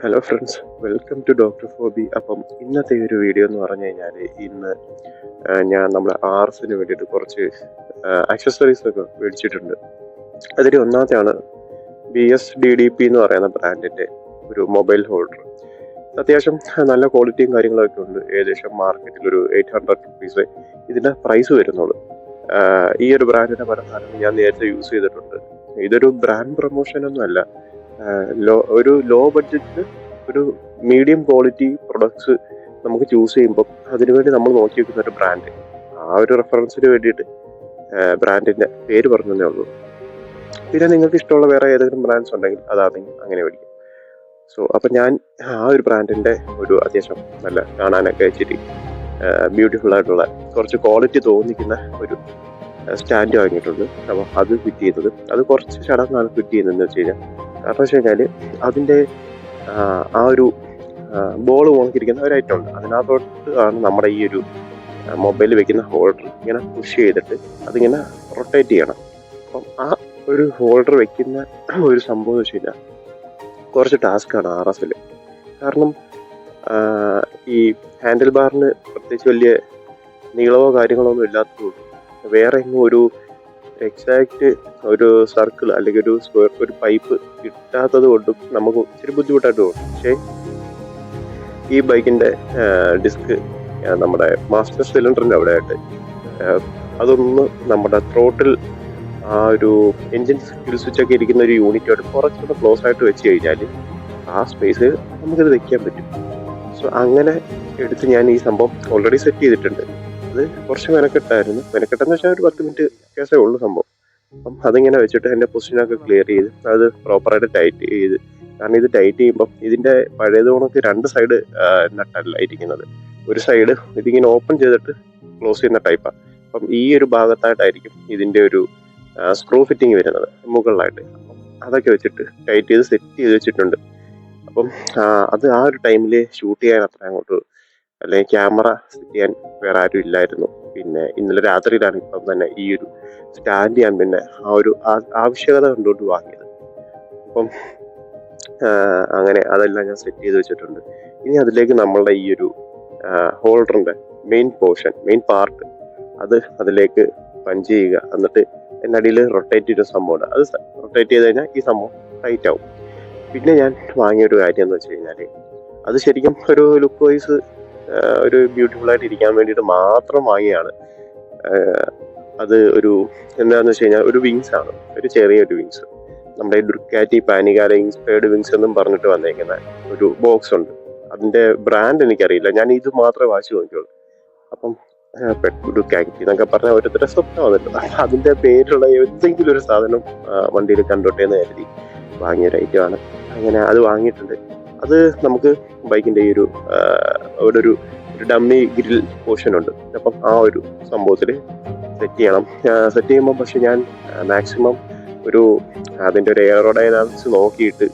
Hello friends, welcome to doctor Phoebe. അപ്പം ഇന്നത്തെ ഒരു വീഡിയോ എന്ന് പറഞ്ഞു കഴിഞ്ഞാൽ ഇന്ന് ഞാൻ നമ്മുടെ ആർസിന് വേണ്ടിയിട്ട് കുറച്ച് ആക്സസറീസ് ഒക്കെ മേടിച്ചിട്ടുണ്ട്. അതിൽ ഒന്നാമത്തെയാണ് BSDDP എന്ന് പറയുന്ന ബ്രാൻഡിൻ്റെ ഒരു മൊബൈൽ ഹോൾഡർ. അത്യാവശ്യം നല്ല ക്വാളിറ്റിയും കാര്യങ്ങളൊക്കെ ഉണ്ട്. ഏകദേശം മാർക്കറ്റിൽ ഒരു 800 റുപ്പീസ് ഇതിൻ്റെ പ്രൈസ് വരുന്നുള്ളൂ. ഈ ഒരു ബ്രാൻഡിൻ്റെ പല സാധനങ്ങളും ഞാൻ നേരത്തെ യൂസ് ചെയ്തിട്ടുണ്ട്. ഇതൊരു ബ്രാൻഡ് പ്രൊമോഷൻ ഒന്നും അല്ല. ഒരു ലോ ബഡ്ജറ്റിൽ ഒരു മീഡിയം ക്വാളിറ്റി പ്രൊഡക്ട്സ് നമുക്ക് ചൂസ് ചെയ്യുമ്പോൾ അതിനുവേണ്ടി നമ്മൾ നോക്കി വെക്കുന്ന ഒരു ബ്രാൻഡ്, ആ ഒരു റെഫറൻസിന് വേണ്ടിയിട്ട് ബ്രാൻഡിന്റെ പേര് പറഞ്ഞതേ ഉള്ളൂ. പിന്നെ നിങ്ങൾക്ക് ഇഷ്ടമുള്ള വേറെ ഏതെങ്കിലും ബ്രാൻഡ്സ് ഉണ്ടെങ്കിൽ അതാണെങ്കിൽ അങ്ങനെ മേടിക്കും. അപ്പം ഞാൻ ആ ഒരു ബ്രാൻഡിന്റെ ഒരു അത്യാവശ്യം നല്ല കാണാനൊക്കെ ഇച്ചിരി ബ്യൂട്ടിഫുൾ ആയിട്ടുള്ള കുറച്ച് ക്വാളിറ്റി തോന്നിക്കുന്ന ഒരു സ്റ്റാൻഡ് വാങ്ങിയിട്ടുണ്ട്. അപ്പോൾ അത് ഫിറ്റ് ചെയ്യുന്നത് അത് കുറച്ച് ചടങ്ങാണ് ഫിറ്റ് ചെയ്യുന്നതെന്ന് വെച്ച് കഴിഞ്ഞാൽ, കാരണം വെച്ച് കഴിഞ്ഞാൽ അതിൻ്റെ ആ ഒരു ബോൾ പോണിരിക്കുന്ന ഒരു ഐറ്റം ഉണ്ട്. അതിനകത്തോട്ട് ആണ് നമ്മുടെ ഈ ഒരു മൊബൈൽ വെക്കുന്ന ഹോൾഡർ ഇങ്ങനെ പുഷ് ചെയ്തിട്ട് അതിങ്ങനെ റൊട്ടേറ്റ് ചെയ്യണം. അപ്പം ആ ഒരു ഹോൾഡർ വെക്കുന്ന ഒരു സംഭവം എന്ന് വെച്ച് കഴിഞ്ഞാൽ കുറച്ച് ടാസ്ക്കാണ് RSൽ. കാരണം ഈ ഹാൻഡിൽ ബാറിന് പ്രത്യേകിച്ച് വലിയ നീളമോ കാര്യങ്ങളോ ഒന്നും ഇല്ലാത്തതുകൊണ്ട് വേറെ എങ്ങും ഒരു എക്സാക്റ്റ് ഒരു സർക്കിൾ അല്ലെങ്കിൽ ഒരു സ്ക്വയർ ഒരു പൈപ്പ് കിട്ടാത്തത് കൊണ്ടും നമുക്ക് ഇച്ചിരി ബുദ്ധിമുട്ടായിട്ട് തോന്നും. പക്ഷേ ഈ ബൈക്കിന്റെ ഡിസ്ക് നമ്മുടെ മാസ്റ്റർ സിലിണ്ടറിന്റെ അവിടെ ആയിട്ട് അതൊന്ന് നമ്മുടെ ത്രോട്ടിൽ ആ ഒരു എൻജിൻ കിൽ സ്വിച്ച് ഒക്കെ ഇരിക്കുന്ന ഒരു യൂണിറ്റോട് കുറച്ചുകൂടെ ക്ലോസ് ആയിട്ട് വെച്ച് കഴിഞ്ഞാൽ ആ സ്പേസ് നമുക്കത് വെക്കാൻ പറ്റും. അങ്ങനെ എടുത്ത് ഞാൻ ഈ സംഭവം ഓൾറെഡി സെറ്റ് ചെയ്തിട്ടുണ്ട്. അത് കുറച്ച് മെനക്കെട്ടെന്ന് വെച്ചാൽ ഒരു 10 മിനിറ്റ് കേസേ ഉള്ളൂ സംഭവം. അപ്പം അതിങ്ങനെ വെച്ചിട്ട് എൻ്റെ പൊസിഷനൊക്കെ ക്ലിയർ ചെയ്ത് അത് പ്രോപ്പറായിട്ട് ടൈറ്റ് ചെയ്ത്, കാരണം ഇത് ടൈറ്റ് ചെയ്യുമ്പം ഇതിൻ്റെ പഴയത് കണക്ക് 2 സൈഡ് നട്ടല്ല ഇരിക്കുന്നത്. ഒരു സൈഡ് ഇതിങ്ങനെ ഓപ്പൺ ചെയ്തിട്ട് ക്ലോസ് ചെയ്യുന്ന ടൈപ്പാണ്. അപ്പം ഈ ഒരു ഭാഗത്തായിട്ടായിരിക്കും ഇതിൻ്റെ ഒരു സ്ക്രൂ ഫിറ്റിംഗ് വരുന്നത് മുകളിലായിട്ട്. അപ്പം അതൊക്കെ വെച്ചിട്ട് ടൈറ്റ് ചെയ്ത് സെറ്റ് ചെയ്ത് വെച്ചിട്ടുണ്ട്. അപ്പം അത് ആ ഒരു ടൈമിൽ ഷൂട്ട് ചെയ്യാൻ അത്ര അങ്ങോട്ട് അല്ലെങ്കിൽ ക്യാമറ സെറ്റ് ചെയ്യാൻ വേറെ ആരും ഇല്ലായിരുന്നു. പിന്നെ ഇന്നലെ രാത്രിയിലാണ് ഇപ്പം തന്നെ ഈ ഒരു സ്റ്റാൻഡ് ഞാൻ പിന്നെ ആ ഒരു ആവശ്യകത കണ്ടുകൊണ്ട് വാങ്ങിയത്. അപ്പം അങ്ങനെ അതെല്ലാം ഞാൻ സെറ്റ് ചെയ്ത് വെച്ചിട്ടുണ്ട്. ഇനി അതിലേക്ക് നമ്മളുടെ ഈ ഒരു ഹോൾഡറിന്റെ മെയിൻ പാർട്ട് അത് അതിലേക്ക് പഞ്ച് ചെയ്യുക. എന്നിട്ട് എന്നടിയിൽ റൊട്ടേറ്റ് ചെയ്ത സംഭവമുണ്ട്, അത് റൊട്ടേറ്റ് ചെയ്ത് കഴിഞ്ഞാൽ ഈ സംഭവം ടൈറ്റ് ആവും. പിന്നെ ഞാൻ വാങ്ങിയൊരു കാര്യം എന്ന് വെച്ച് കഴിഞ്ഞാൽ അത് ശരിക്കും ഒരു ലുക്ക് വൈസ് ഒരു ബ്യൂട്ടിഫുൾ ആയിട്ട് ഇരിക്കാൻ വേണ്ടിയിട്ട് മാത്രം വാങ്ങിയാണ്. അത് ഒരു എന്താണെന്ന് വെച്ച് കഴിഞ്ഞാൽ ഒരു വിങ്സ് ആണ്, ഒരു ചെറിയൊരു വിങ്സ്. നമ്മുടെ ഡുക്കാറ്റി പാനികാല ഇൻസ്പയർഡ് വിങ്സ് എന്നും പറഞ്ഞിട്ട് വന്നേക്കുന്ന ഒരു ബോക്സ് ഉണ്ട്. അതിന്റെ ബ്രാൻഡ് എനിക്കറിയില്ല, ഞാൻ ഇത് മാത്രമേ വാങ്ങിച്ചു നോക്കിയുള്ളൂ. അപ്പം ഡുക്കാറ്റി എന്നൊക്കെ പറഞ്ഞാൽ ഓരോരുത്തരുടെ സ്വപ്നമാണല്ലോ. അതിന്റെ പേരുള്ള എന്തെങ്കിലും ഒരു സാധനം വണ്ടിയിൽ കണ്ടോട്ടെ എന്ന് കരുതി വാങ്ങിയൊരു ഐറ്റമാണ്. അങ്ങനെ അത് വാങ്ങിയിട്ടുണ്ട്. അത് നമുക്ക് ബൈക്കിന്റെ ഈ ഒരു അവിടെ ഒരു ഡമ്മി ഗ്രിൽ പോർഷൻ ഉണ്ട്. അപ്പം ആ ഒരു സംഭവത്തിൽ സെറ്റ് ചെയ്യണം. സെറ്റ് ചെയ്യുമ്പോൾ പക്ഷെ ഞാൻ മാക്സിമം ഒരു അതിൻ്റെ ഒരു എയറോഡൈനാമിക്സ് നോക്കിയിട്ട്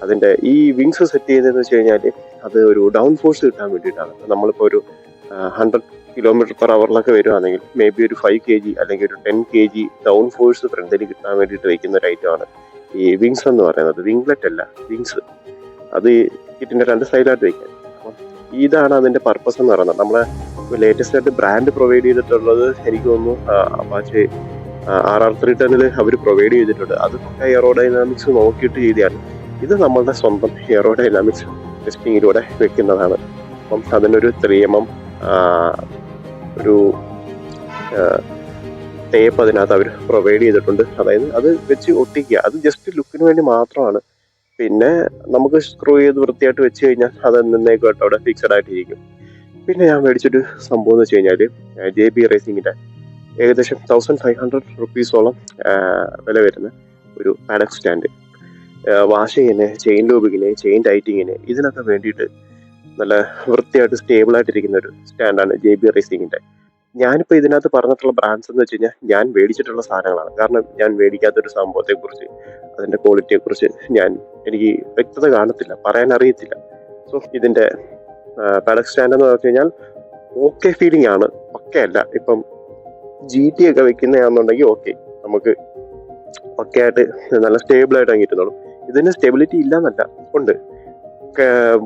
അതിൻ്റെ ഈ വിങ്സ് സെറ്റ് ചെയ്യുന്നതെന്ന് വെച്ച് കഴിഞ്ഞാൽ അത് ഒരു ഡൗൺ ഫോഴ്സ് കിട്ടാൻ വേണ്ടിയിട്ടാണ്. നമ്മളിപ്പോൾ ഒരു 100 km/h വരുവാണെങ്കിൽ മേ ബി ഒരു 5 kg അല്ലെങ്കിൽ ഒരു 10 kg ഡൗൺ ഫോഴ്സ് ഫ്രണ്ടിൽ കിട്ടാൻ വേണ്ടിയിട്ട് വയ്ക്കുന്ന ഒരു ഐറ്റമാണ് ഈ വിങ്സ് എന്ന് പറയുന്നത്. വിങ്ലെറ്റ് അല്ല, വിങ്സ്. അത് കിറ്റിന്റെ 2 സൈഡിലായിട്ട് വയ്ക്കാൻ. അപ്പം ഇതാണ് അതിന്റെ പർപ്പസ് എന്ന് പറയുന്നത്. നമ്മളെ ലേറ്റസ്റ്റ് ആയിട്ട് ബ്രാൻഡ് പ്രൊവൈഡ് ചെയ്തിട്ടുള്ളത് എനിക്ക് തോന്നുന്നു അപ്പാച്ചെ RR310 അവർ പ്രൊവൈഡ് ചെയ്തിട്ടുണ്ട്. അത് എയറോഡൈനാമിക്സ് നോക്കിയിട്ട് ചെയ്തതാണ്. ഇത് നമ്മളുടെ സ്വന്തം എയറോഡൈനാമിക്സ് ടെസ്റ്റിങ്ങിലൂടെ വെക്കുന്നതാണ്. അപ്പം അതിനൊരു 3mm ഒരു ടേപ്പ് അതിനകത്ത് അവർ പ്രൊവൈഡ് ചെയ്തിട്ടുണ്ട്. അതായത് അത് വെച്ച് ഒട്ടിക്കുക, അത് ജസ്റ്റ് ലുക്കിന് വേണ്ടി മാത്രമാണ്. പിന്നെ നമുക്ക് സ്ക്രൂ ചെയ്ത് വൃത്തിയായിട്ട് വെച്ച് കഴിഞ്ഞാൽ അത് എന്നേക്കുമായിട്ട് അവിടെ ഫിക്സഡ് ആയിട്ടിരിക്കും. പിന്നെ ഞാൻ മേടിച്ചൊരു സംഭവം എന്ന് വെച്ച് കഴിഞ്ഞാൽ JB റേസിങ്ങിന്റെ ഏകദേശം 1500 റുപ്പീസോളം വില വരുന്ന ഒരു പാഡക് സ്റ്റാൻഡ്. വാഷിങ്ങിന്, ചെയിൻ ലൂബിങ്ങിന്, ചെയിൻ ടൈറ്റിങ്ങിന് ഇതിനൊക്കെ വേണ്ടിയിട്ട് നല്ല വൃത്തിയായിട്ട് സ്റ്റേബിൾ ആയിട്ടിരിക്കുന്ന ഒരു സ്റ്റാൻഡാണ് JB റേസിങ്ങിന്റെ. ഞാനിപ്പോൾ ഇതിനകത്ത് പറഞ്ഞിട്ടുള്ള ബ്രാൻഡ്സ് എന്ന് വെച്ച് കഴിഞ്ഞാൽ ഞാൻ മേടിച്ചിട്ടുള്ള സാധനങ്ങളാണ്. കാരണം ഞാൻ മേടിക്കാത്തൊരു സംഭവത്തെക്കുറിച്ച് അതിന്റെ ക്വാളിറ്റിയെക്കുറിച്ച് എനിക്ക് വ്യക്തത കാണത്തില്ല, പറയാൻ അറിയത്തില്ല. ഇതിന്റെ പാഡക് സ്റ്റാൻഡ് എന്ന് പറഞ്ഞു കഴിഞ്ഞാൽ ഓക്കെ ഫീലിംഗ് ആണ്, പക്കയല്ല. ഇപ്പം GT ഒക്കെ വെക്കുന്നതാണെന്നുണ്ടെങ്കിൽ ഓക്കെ, നമുക്ക് പക്കയായിട്ട് നല്ല സ്റ്റേബിൾ ആയിട്ട് അങ്ങ് ഇരുന്നോളും. ഇതിന് സ്റ്റെബിലിറ്റി ഇല്ല എന്നല്ല, ഉണ്ട്.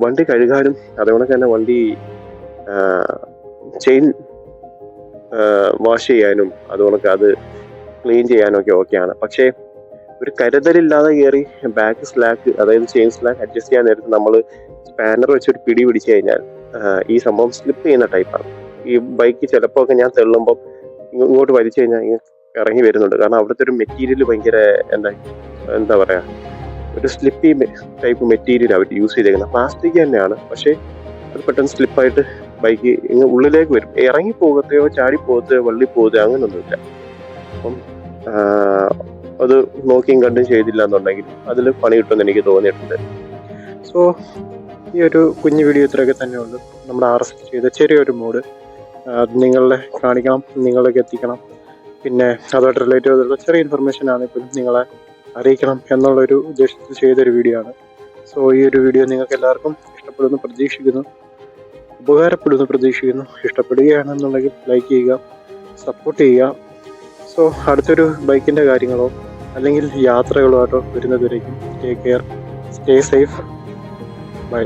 വണ്ടി കഴുകാനും അതുകൊണ്ട് തന്നെ വണ്ടി ചെയിൻ വാഷ് ചെയ്യാനും അതുകൊണ്ട് അത് ക്ലീൻ ചെയ്യാനും ഒക്കെ ഓക്കെയാണ്. പക്ഷേ ഒരു കരുതലില്ലാതെ കയറി ബാക്ക് സ്ലാക്ക്, അതായത് ചെയിൻ സ്ലാക്ക് അഡ്ജസ്റ്റ് ചെയ്യാൻ നേരത്ത് നമ്മൾ സ്പാനർ വെച്ചൊരു പിടി പിടിച്ചു കഴിഞ്ഞാൽ ഈ സംഭവം സ്ലിപ്പ് ചെയ്യുന്ന ടൈപ്പാണ്. ഈ ബൈക്ക് ചിലപ്പോൾ ഒക്കെ ഞാൻ തെള്ളുമ്പം ഇങ്ങോട്ട് വലിച്ചു കഴിഞ്ഞാൽ ഇറങ്ങി വരുന്നുണ്ട്. കാരണം അവിടുത്തെ ഒരു മെറ്റീരിയൽ ഭയങ്കര എന്താ പറയാ, ഒരു സ്ലിപ്പി ടൈപ്പ് മെറ്റീരിയൽ അവർ യൂസ് ചെയ്തേക്കുന്നത്. പ്ലാസ്റ്റിക് തന്നെയാണ്, പക്ഷേ അത് പെട്ടെന്ന് സ്ലിപ്പായിട്ട് ബൈക്ക് ഇങ്ങ് ഉള്ളിലേക്ക് വരും. ഇറങ്ങി പോകത്തെയോ ചാടി പോകത്തെയോ വള്ളി പോകത്തോ അങ്ങനെയൊന്നുമില്ല. അപ്പം അത് നോക്കിയും കണ്ടും ചെയ്തില്ല എന്നുണ്ടെങ്കിൽ അതിൽ പണി കിട്ടുമെന്ന് എനിക്ക് തോന്നിയിട്ടുണ്ട്. സോ ഈ ഒരു കുഞ്ഞു വീഡിയോ ഇത്രയൊക്കെ തന്നെയുള്ളൂ. നമ്മുടെ RS ചെയ്ത ചെറിയൊരു മോഡ് നിങ്ങളെ കാണിക്കണം, നിങ്ങളിലേക്ക് എത്തിക്കണം. പിന്നെ അതുമായിട്ട് റിലേറ്റ് ചെയ്തിട്ടുള്ള ചെറിയ ഇൻഫർമേഷൻ ആണെങ്കിലും നിങ്ങളെ അറിയിക്കണം എന്നുള്ളൊരു ഉദ്ദേശത്തിൽ ചെയ്തൊരു വീഡിയോ ആണ്. സോ ഈ ഒരു വീഡിയോ നിങ്ങൾക്ക് എല്ലാവർക്കും ഇഷ്ടപ്പെടുമെന്ന് പ്രതീക്ഷിക്കുന്നു, ഉപകാരപ്പെടുമെന്ന് പ്രതീക്ഷിക്കുന്നു. ഇഷ്ടപ്പെടുകയാണെന്നുണ്ടെങ്കിൽ ലൈക്ക് ചെയ്യുക, സപ്പോർട്ട് ചെയ്യുക. സോ അടുത്തൊരു ബൈക്കിൻ്റെ കാര്യങ്ങളോ അല്ലെങ്കിൽ യാത്രകളോ ആയിട്ടോ വരുന്നതുവരേക്കും take care, stay safe, by.